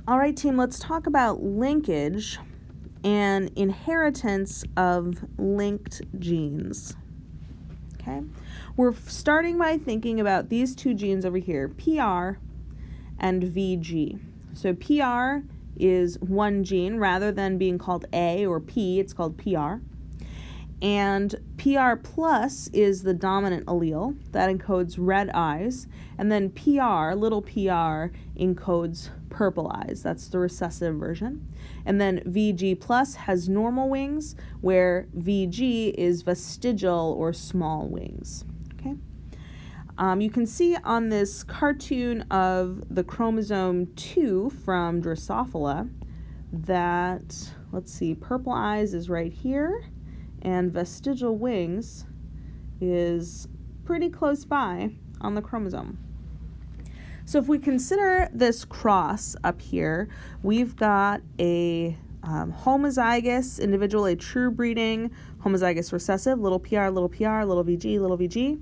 All right, team, let's talk about linkage and inheritance of linked genes. Okay, we're starting by thinking about these two genes over here, PR and VG. So PR is one gene. Rather than being called A or P, it's called PR. And PR plus is the dominant allele that encodes red eyes, and then PR, little PR, encodes purple eyes. That's the recessive version. And then VG plus has normal wings, where VG is vestigial or small wings. Okay. You can see on this cartoon of the chromosome 2 from Drosophila that, let's see, purple eyes is right here, and vestigial wings is pretty close by on the chromosome. So if we consider this cross up here, we've got a homozygous individual, a true breeding homozygous recessive, little PR, little VG,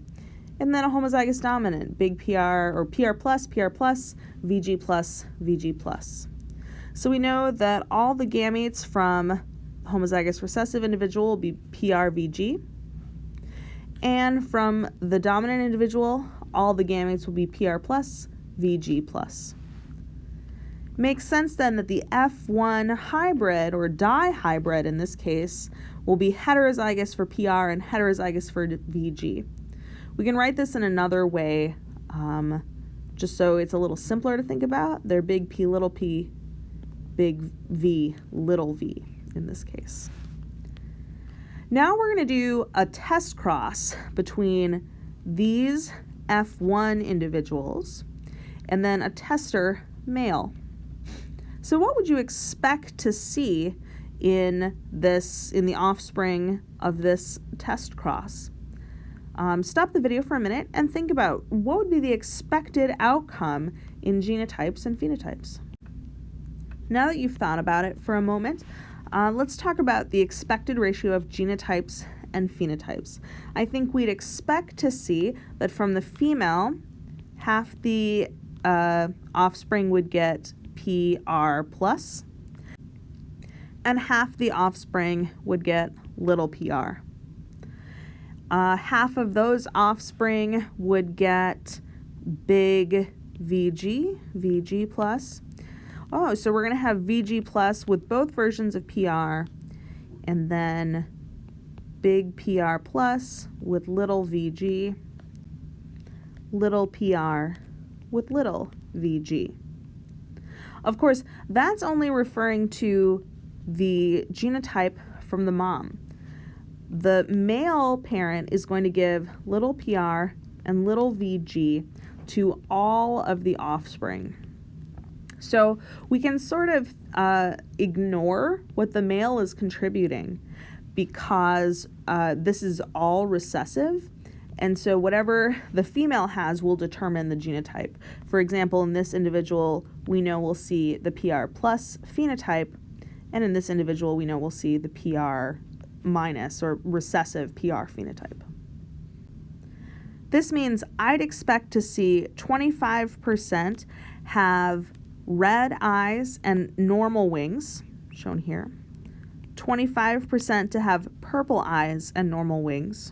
and then a homozygous dominant, big PR or PR plus, VG plus, VG plus. So we know that all the gametes from homozygous recessive individual will be PRVG, and from the dominant individual, all the gametes will be PR plus, VG plus. Makes sense then that the F1 hybrid, or dihybrid in this case, will be heterozygous for PR and heterozygous for VG. We can write this in another way, just so it's a little simpler to think about. They're big P, big V, little v in this case. Now we're going to do a test cross between these F1 individuals and then a tester male. So what would you expect to see in the offspring of this test cross? Stop the video for a minute and think about what would be the expected outcome in genotypes and phenotypes. Now that you've thought about it for a moment, let's talk about the expected ratio of genotypes and phenotypes. I think we'd expect to see that from the female, half the offspring would get PR plus, and half the offspring would get little PR. Half of those offspring would get big VG plus. Oh, so we're going to have VG plus with both versions of PR, and then big PR plus with little VG, little PR with little VG. Of course, that's only referring to the genotype from the mom. The male parent is going to give little PR and little VG to all of the offspring. So we can sort of ignore what the male is contributing because this is all recessive, and so whatever the female has will determine the genotype. For example, in this individual, we know we'll see the PR plus phenotype, and in this individual, we know we'll see the PR minus or recessive PR phenotype. This means I'd expect to see 25% have red eyes and normal wings, shown here, 25% to have purple eyes and normal wings,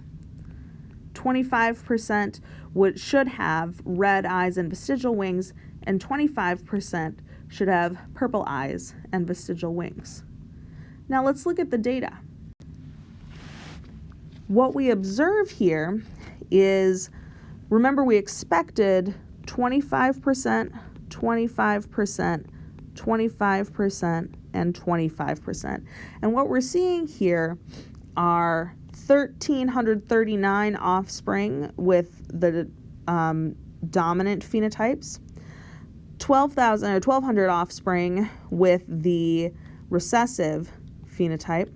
25% should have red eyes and vestigial wings, and 25% should have purple eyes and vestigial wings. Now let's look at the data. What we observe here is, remember we expected 25%, 25%, 25%, and 25%. And what we're seeing here are 1,339 offspring with the dominant phenotypes, 1,200 offspring with the recessive phenotype,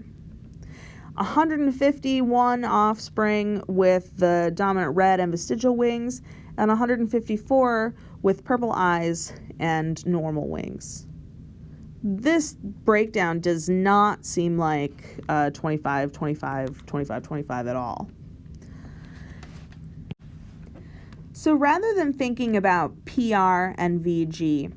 151 offspring with the dominant red and vestigial wings, and 154 with purple eyes and normal wings. This breakdown does not seem like 25, 25, 25, 25 at all. So rather than thinking about PR and VG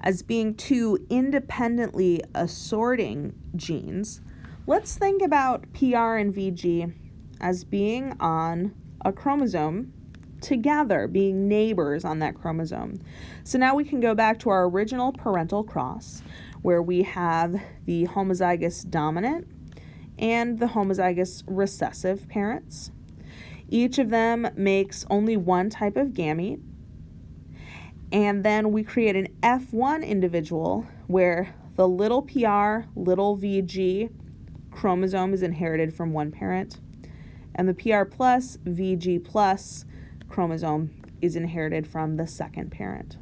as being two independently assorting genes, let's think about PR and VG as being on a chromosome together, being neighbors on that chromosome. So now we can go back to our original parental cross, where we have the homozygous dominant and the homozygous recessive parents. Each of them makes only one type of gamete. And then we create an F1 individual where the little PR, little VG chromosome is inherited from one parent, and the PR plus VG plus chromosome is inherited from the second parent.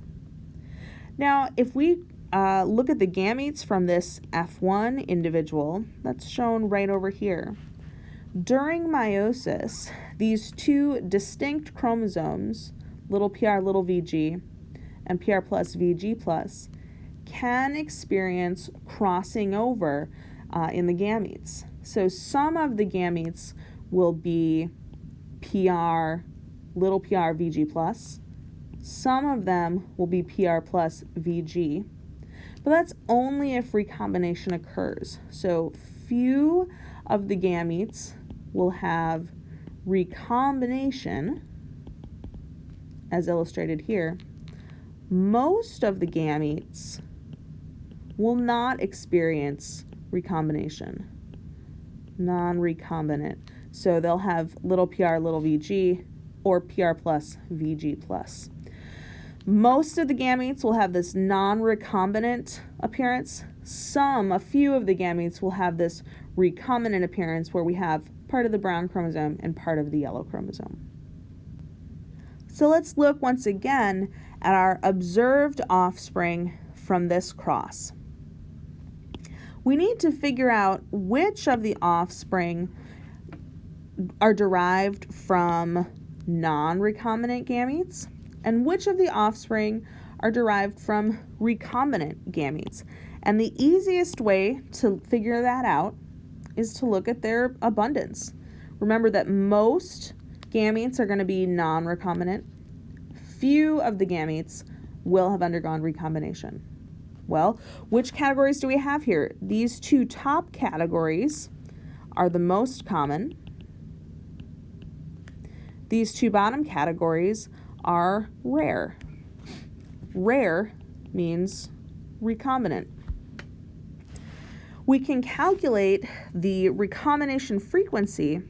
Now, if we look at the gametes from this F1 individual, that's shown right over here. During meiosis, these two distinct chromosomes, little PR, little VG, and PR plus VG plus, can experience crossing over in the gametes. So some of the gametes will be PR, little PR, VG plus. Some of them will be PR plus VG. But that's only if recombination occurs. So few of the gametes will have recombination, as illustrated here. Most of the gametes will not experience recombination, non-recombinant. So they'll have little PR, little VG, or PR plus VG plus. Most of the gametes will have this non-recombinant appearance. A few of the gametes will have this recombinant appearance where we have part of the brown chromosome and part of the yellow chromosome. So let's look once again at our observed offspring from this cross. We need to figure out which of the offspring are derived from non-recombinant gametes and which of the offspring are derived from recombinant gametes. And the easiest way to figure that out is to look at their abundance. Remember that most gametes are going to be non-recombinant. Few of the gametes will have undergone recombination. Well, which categories do we have here? These two top categories are the most common. These two bottom categories are rare. Rare means recombinant. We can calculate the recombination frequency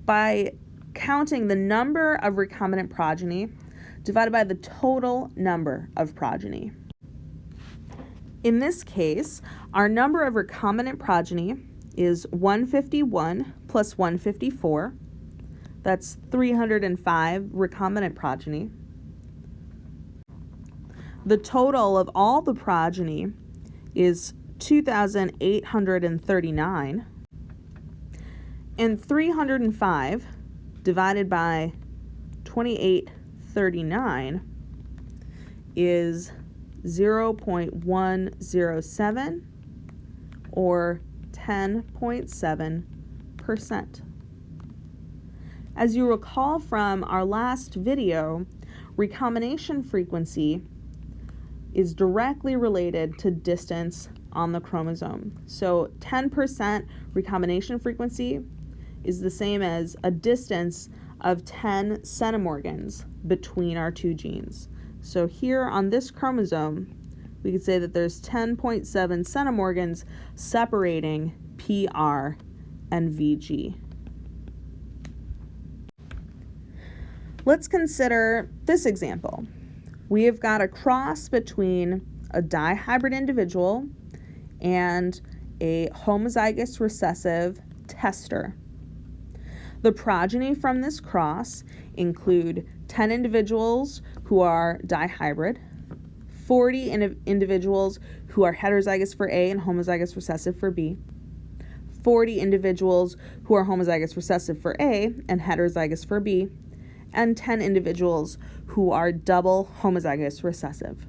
by counting the number of recombinant progeny divided by the total number of progeny. In this case, our number of recombinant progeny is 151 plus 154. That's 305 recombinant progeny. The total of all the progeny is 2,839. And 305 divided by 2839 is 0.107 or 10.7%. As you recall from our last video, recombination frequency is directly related to distance on the chromosome. So 10% recombination frequency is the same as a distance of 10 centimorgans between our two genes. So here on this chromosome, we could say that there's 10.7 centimorgans separating PR and VG. Let's consider this example. We have got a cross between a dihybrid individual and a homozygous recessive tester. The progeny from this cross include 10 individuals who are dihybrid, 40 individuals who are heterozygous for A and homozygous recessive for B, 40 individuals who are homozygous recessive for A and heterozygous for B, and 10 individuals who are double homozygous recessive.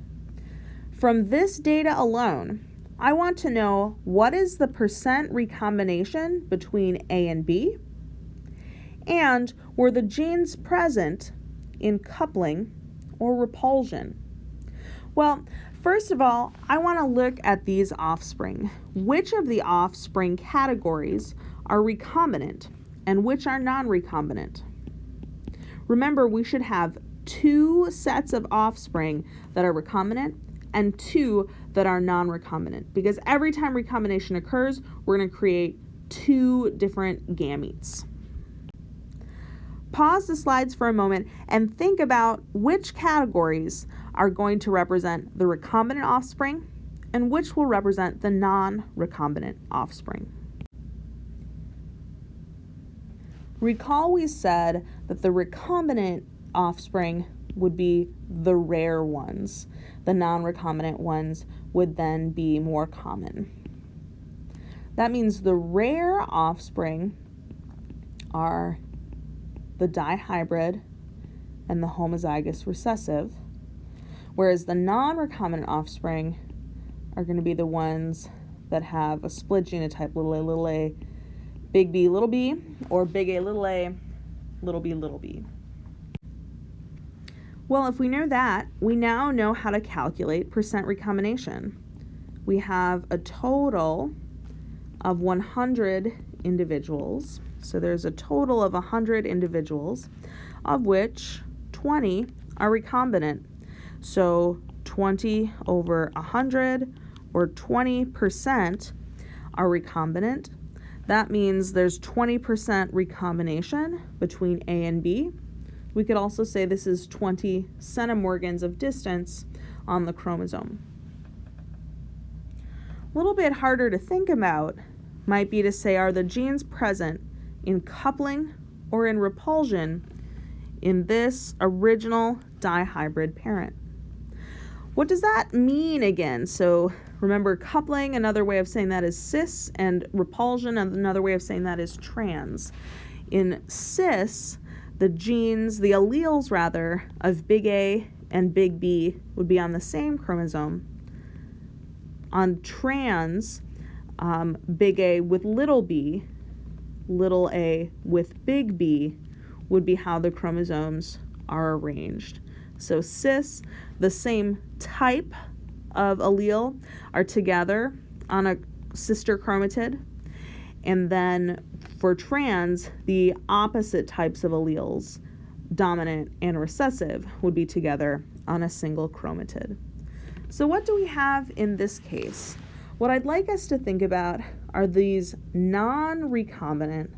From this data alone, I want to know what is the percent recombination between A and B, and were the genes present in coupling or repulsion? Well, First of all, I want to look at these offspring. Which of the offspring categories are recombinant and which are non-recombinant? Remember, we should have 2 sets of offspring that are recombinant and 2 that are non-recombinant, because every time recombination occurs, we're going to create 2 different gametes. Pause the slides for a moment and think about which categories are going to represent the recombinant offspring and which will represent the non-recombinant offspring. Recall we said that the recombinant offspring would be the rare ones. The non-recombinant ones would then be more common. That means the rare offspring are the dihybrid and the homozygous recessive, whereas the non-recombinant offspring are going to be the ones that have a split genotype, little a, big B, little b, or big A, little b, little b. Well, if we know that, we now know how to calculate percent recombination. We have a total of 100 individuals. So there's a total of 100 individuals, of which 20 are recombinant. So 20 over 100, or 20%, are recombinant. That means there's 20% recombination between A and B. We could also say this is 20 centimorgans of distance on the chromosome. A little bit harder to think about might be to say, are the genes present in coupling or in repulsion in this original dihybrid parent? What does that mean again? So remember, coupling, another way of saying that is cis, and repulsion, another way of saying that is trans. In cis, the genes, the alleles rather, of big A and big B would be on the same chromosome. On trans, big A with little b, little a with big B would be how the chromosomes are arranged. So cis, the same type of allele, are together on a sister chromatid. And then for trans, the opposite types of alleles, dominant and recessive, would be together on a single chromatid. So what do we have in this case? What I'd like us to think about are these non-recombinant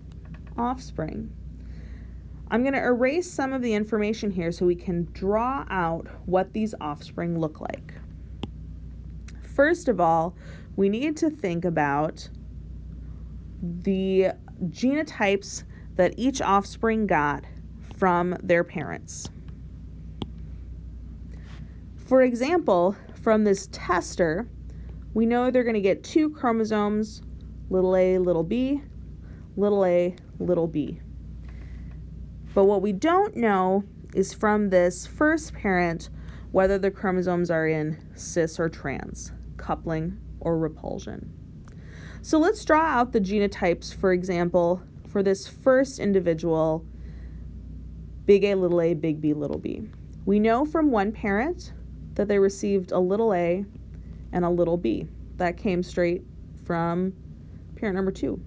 offspring. I'm going to erase some of the information here so we can draw out what these offspring look like. First of all, we need to think about the genotypes that each offspring got from their parents. For example, from this tester, we know they're going to get 2 chromosomes, little a, little b, little a, little b. But what we don't know is from this first parent whether the chromosomes are in cis or trans, coupling or repulsion. So let's draw out the genotypes, for example, for this first individual, big A, big B, little b. We know from one parent that they received a little a and a little b. That came straight from parent number 2.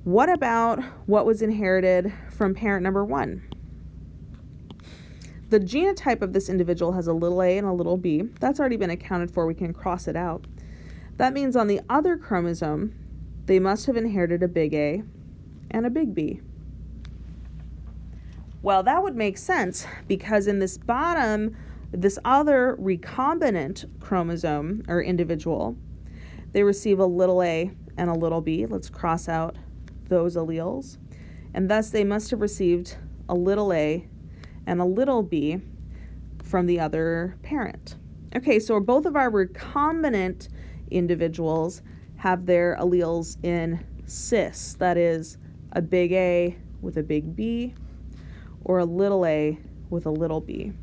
What about what was inherited from parent number 1? The genotype of this individual has a little a and a little b. That's already been accounted for. We can cross it out. That means on the other chromosome, they must have inherited a big A and a big B. Well, that would make sense because in this bottom, this other recombinant chromosome or individual, they receive a little a and a little b. Let's cross out those alleles. And thus they must have received a little a and a little b from the other parent. Okay, so both of our recombinant individuals have their alleles in cis, that is a big A with a big B or a little a with a little b.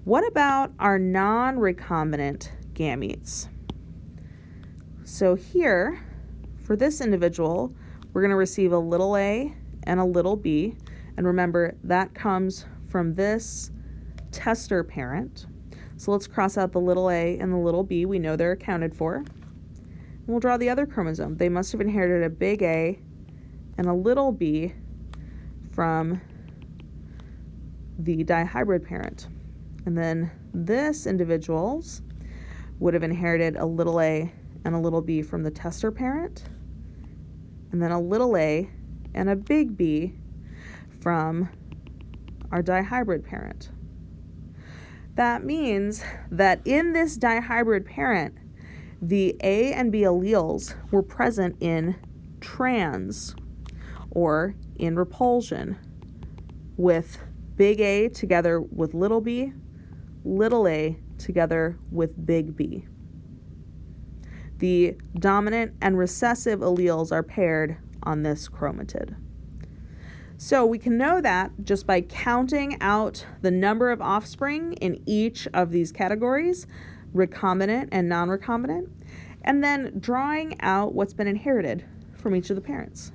What about our non-recombinant gametes? So here, for this individual, we're going to receive a little a and a little b, and remember that comes from this tester parent. So let's cross out the little a and the little b. We know they're accounted for. And we'll draw the other chromosome. They must have inherited a big A and a little b from the dihybrid parent. And then this individuals would have inherited a little a and a little b from the tester parent, and then a little a and a big B from our dihybrid parent. That means that in this dihybrid parent, the A and B alleles were present in trans, or in repulsion, with big A together with little b, little a together with big B. The dominant and recessive alleles are paired on this chromatid. So we can know that just by counting out the number of offspring in each of these categories, recombinant and non-recombinant, and then drawing out what's been inherited from each of the parents.